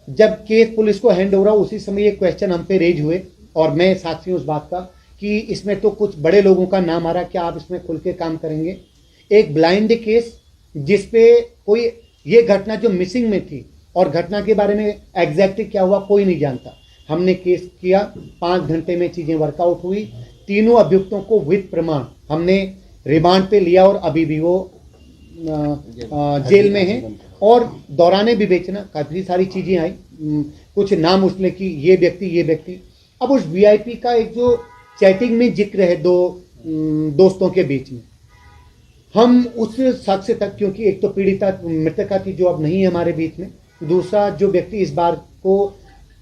जब case police को hand over, उसी समय ये क्वेश्चन हम पे रेज हुए और मैं साक्षी हूँ उस बात का कि इसमें तो कुछ बड़े लोगों का नाम आ रहा, क्या आप इसमें खुल के काम करेंगे? एक ब्लाइंड केस जिसपे कोई, ये घटना जो मिसिंग में थी और घटना के बारे में एग्जैक्टली क्या हुआ कोई नहीं जानता। हमने केस किया, 5 घंटे में चीजें वर्कआउट हुई। तीनों अभियुक्तों को विद प्रमाण हमने रिमांड पे लिया और अभी भी वो जेल में है। और दौराने विवेचना काफी सारी चीजें आई, कुछ नाम उसने कि ये व्यक्ति। अब उस वीआईपी का एक जो चैटिंग में जिक्र है दो दोस्तों के बीच में, हम उस शख्स तक, क्योंकि एक तो पीड़िता मृतका थी जो अब नहीं है हमारे बीच में, दूसरा जो व्यक्ति इस बार को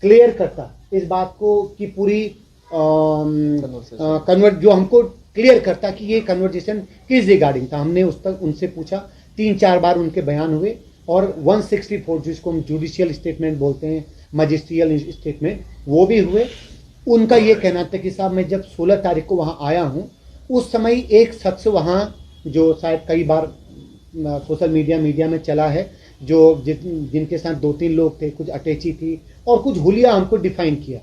क्लियर करता, इस बात को कि पूरी कन्वर्ट जो हमको क्लियर करता कि ये कन्वर्जेशन किस रिगार्डिंग था। हमने उस तक उनसे पूछा, 3-4 बार उनके बयान हुए और 164 जिसको हम जुडिशियल स्टेटमेंट बोलते हैं, मजिस्ट्रियल स्टेटमेंट, वो भी हुए। उनका ये कहना था कि साहब मैं जब 16 तारीख को वहाँ आया हूँ उस समय एक शख्स वहाँ, जो शायद कई बार सोशल मीडिया में चला है, जो जिनके साथ 2-3 लोग थे, कुछ अटैची थी और कुछ हुलिया हमको डिफाइन किया,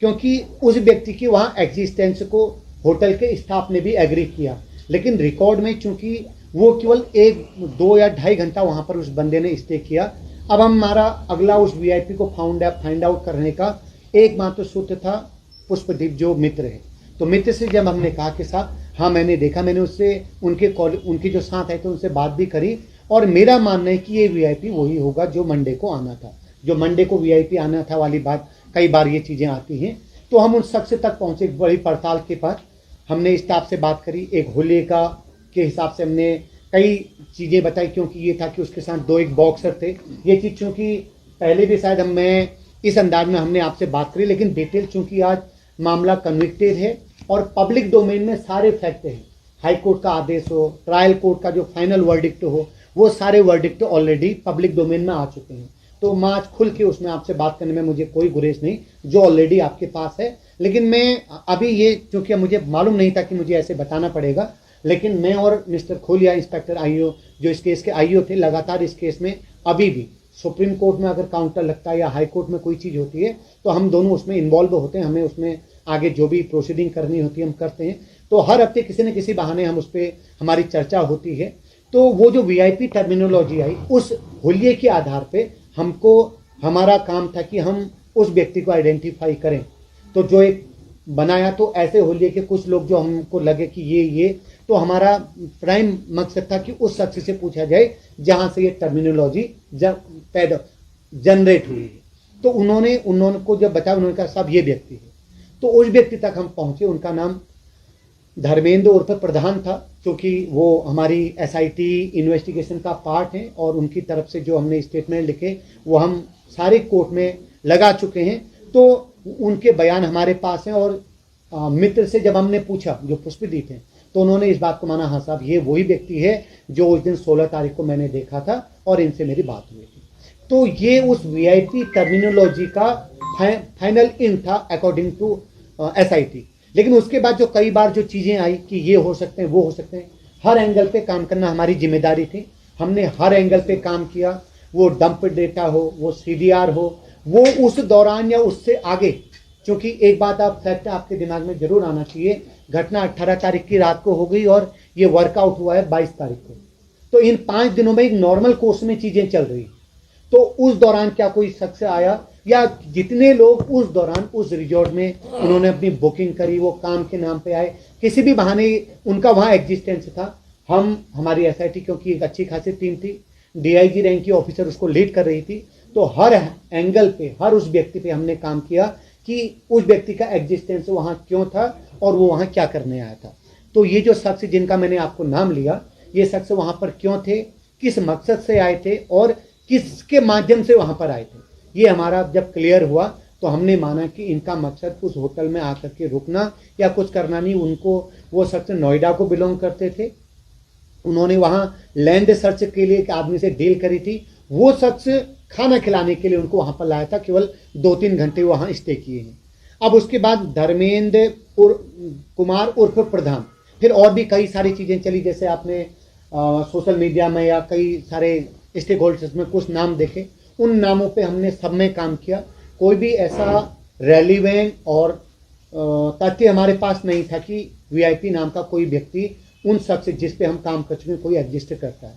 क्योंकि उस व्यक्ति की वहाँ एग्जिस्टेंस को होटल के स्टाफ ने भी एग्री किया, लेकिन रिकॉर्ड में चूंकि वो केवल 1-2 या 2.5 घंटा वहाँ पर उस बंदे ने स्टे किया। अब हमारा अगला उस वीआईपी को फाइंड आउट करने का एकमात्र सूत्र था पुष्पदीप जो मित्र है। तो मित्र से जब हमने कहा कि साहब हाँ मैंने देखा, मैंने उससे उनके जो साथ आए थे उनसे बात भी करी और मेरा मानना है कि ये वीआईपी वही होगा जो मंडे को आना था, जो मंडे को वीआईपी आना था वाली बात, कई बार ये चीज़ें आती हैं। तो हम उन शख्स तक पहुँचे, बड़ी पड़ताल के बाद हमने स्टाफ से बात करी, एक होली का के हिसाब से हमने कई चीज़ें बताई, क्योंकि ये था कि उसके साथ 2 एक बॉक्सर थे। ये चीज़ चूँकि पहले भी शायद मैं इस अंदाज में हमने आपसे बात करी, लेकिन डिटेल चूँकि आज मामला कन्विक्टेड है और पब्लिक डोमेन में सारे फैक्ट हैं, हाई कोर्ट का आदेश हो, ट्रायल कोर्ट का जो फाइनल वर्डिक्ट हो, वो सारे वर्डिक्ट ऑलरेडी पब्लिक डोमेन में आ चुके हैं। तो मैं आज खुल के उसमें आपसे बात करने में मुझे कोई गुरेज नहीं, जो ऑलरेडी आपके पास है। लेकिन मैं अभी ये, क्योंकि मुझे मालूम नहीं था कि मुझे ऐसे बताना पड़ेगा, लेकिन मैं और मिस्टर खोलिया, इंस्पेक्टर आईओ जो इस केस के आईओ थे, लगातार इस केस में अभी भी सुप्रीम कोर्ट में अगर काउंटर लगता है या हाई कोर्ट में कोई चीज़ होती है तो हम दोनों उसमें इन्वॉल्व होते हैं, हमें उसमें आगे जो भी प्रोसीडिंग करनी होती है हम करते हैं। तो हर हफ्ते किसी न किसी बहाने हम उस पर हमारी चर्चा होती है। तो वो जो वीआईपी टर्मिनोलॉजी आई, उस हुलिये के आधार पे हमको, हमारा काम था कि हम उस व्यक्ति को आइडेंटिफाई करें। तो जो एक बनाया, तो ऐसे हुलिये के कुछ लोग जो हमको लगे कि ये तो हमारा प्राइम मकसद था कि उस शख्स से पूछा जाए जहां से ये टर्मिनोलॉजी पैदा जनरेट हुई है। तो उन्होंने को जब बताया, उन्होंने कहा साहब ये व्यक्ति है। तो उस व्यक्ति तक हम पहुंचे, उनका नाम धर्मेंद्र उर्फ प्रधान था, क्योंकि वो हमारी एसआईटी इन्वेस्टिगेशन का पार्ट है और उनकी तरफ से जो हमने स्टेटमेंट लिखे वो हम सारे कोर्ट में लगा चुके हैं। तो उनके बयान हमारे पास हैं और मित्र से जब हमने पूछा जो पुष्पदीप हैं, तो उन्होंने इस बात को माना, हाँ साहब ये वही व्यक्ति है जो उस दिन 16 तारीख को मैंने देखा था और इनसे मेरी बात हुई थी। तो ये उस वीआईपी टर्मिनोलॉजी का फाइनल इन था अकॉर्डिंग टू एसआईटी। लेकिन उसके बाद जो कई बार जो चीज़ें आई कि ये हो सकते हैं, वो हो सकते हैं, हर एंगल पे काम करना हमारी जिम्मेदारी थी। हमने हर एंगल पे काम किया, वो डंप डेटा हो, वो सीडीआर हो, वो उस दौरान या उससे आगे। क्योंकि एक बात आप फैक्ट आपके दिमाग में जरूर आना चाहिए, घटना 18 तारीख की रात को हो गई और ये वर्कआउट हुआ है 22 तारीख को। तो इन 5 दिनों में एक नॉर्मल कोर्स में चीज़ें चल रही। तो उस दौरान क्या कोई शख्स आया, या जितने लोग उस दौरान उस रिजॉर्ट में उन्होंने अपनी बुकिंग करी, वो काम के नाम पे आए, किसी भी बहाने उनका वहाँ एग्जिस्टेंस था। हमारी एसआईटी, क्योंकि एक अच्छी खासी टीम थी, डीआईजी रैंक की ऑफिसर उसको लीड कर रही थी, तो हर एंगल पे, हर उस व्यक्ति पे हमने काम किया कि उस व्यक्ति का एग्जिस्टेंस वहाँ क्यों था और वो वहाँ क्या करने आया था। तो ये जो शख्स जिनका मैंने आपको नाम लिया, ये शख्स वहाँ पर क्यों थे, किस मकसद से आए थे और किसके माध्यम से वहाँ पर आए थे, ये हमारा जब क्लियर हुआ तो हमने माना कि इनका मकसद उस होटल में आकर के रुकना या कुछ करना नहीं। उनको, वो शख्स नोएडा को बिलोंग करते थे, उन्होंने वहाँ लैंड सर्च के लिए एक आदमी से डील करी थी, वो शख्स खाना खिलाने के लिए उनको वहाँ पर लाया था, केवल 2-3 घंटे वहाँ स्टे किए हैं। अब उसके बाद धर्मेंद्र कुमार उर्फ प्रधान, फिर और भी कई सारी चीज़ें चली, जैसे आपने सोशल मीडिया में या कई सारे स्टेक होल्डर्स में कुछ नाम देखे, उन नामों पे हमने सब में काम किया। कोई भी ऐसा रेलिवेंट और तथ्य हमारे पास नहीं था कि वीआईपी नाम का कोई व्यक्ति उन सब से जिस पे हम काम कर चुके हैं कोई एग्जिस्ट करता है।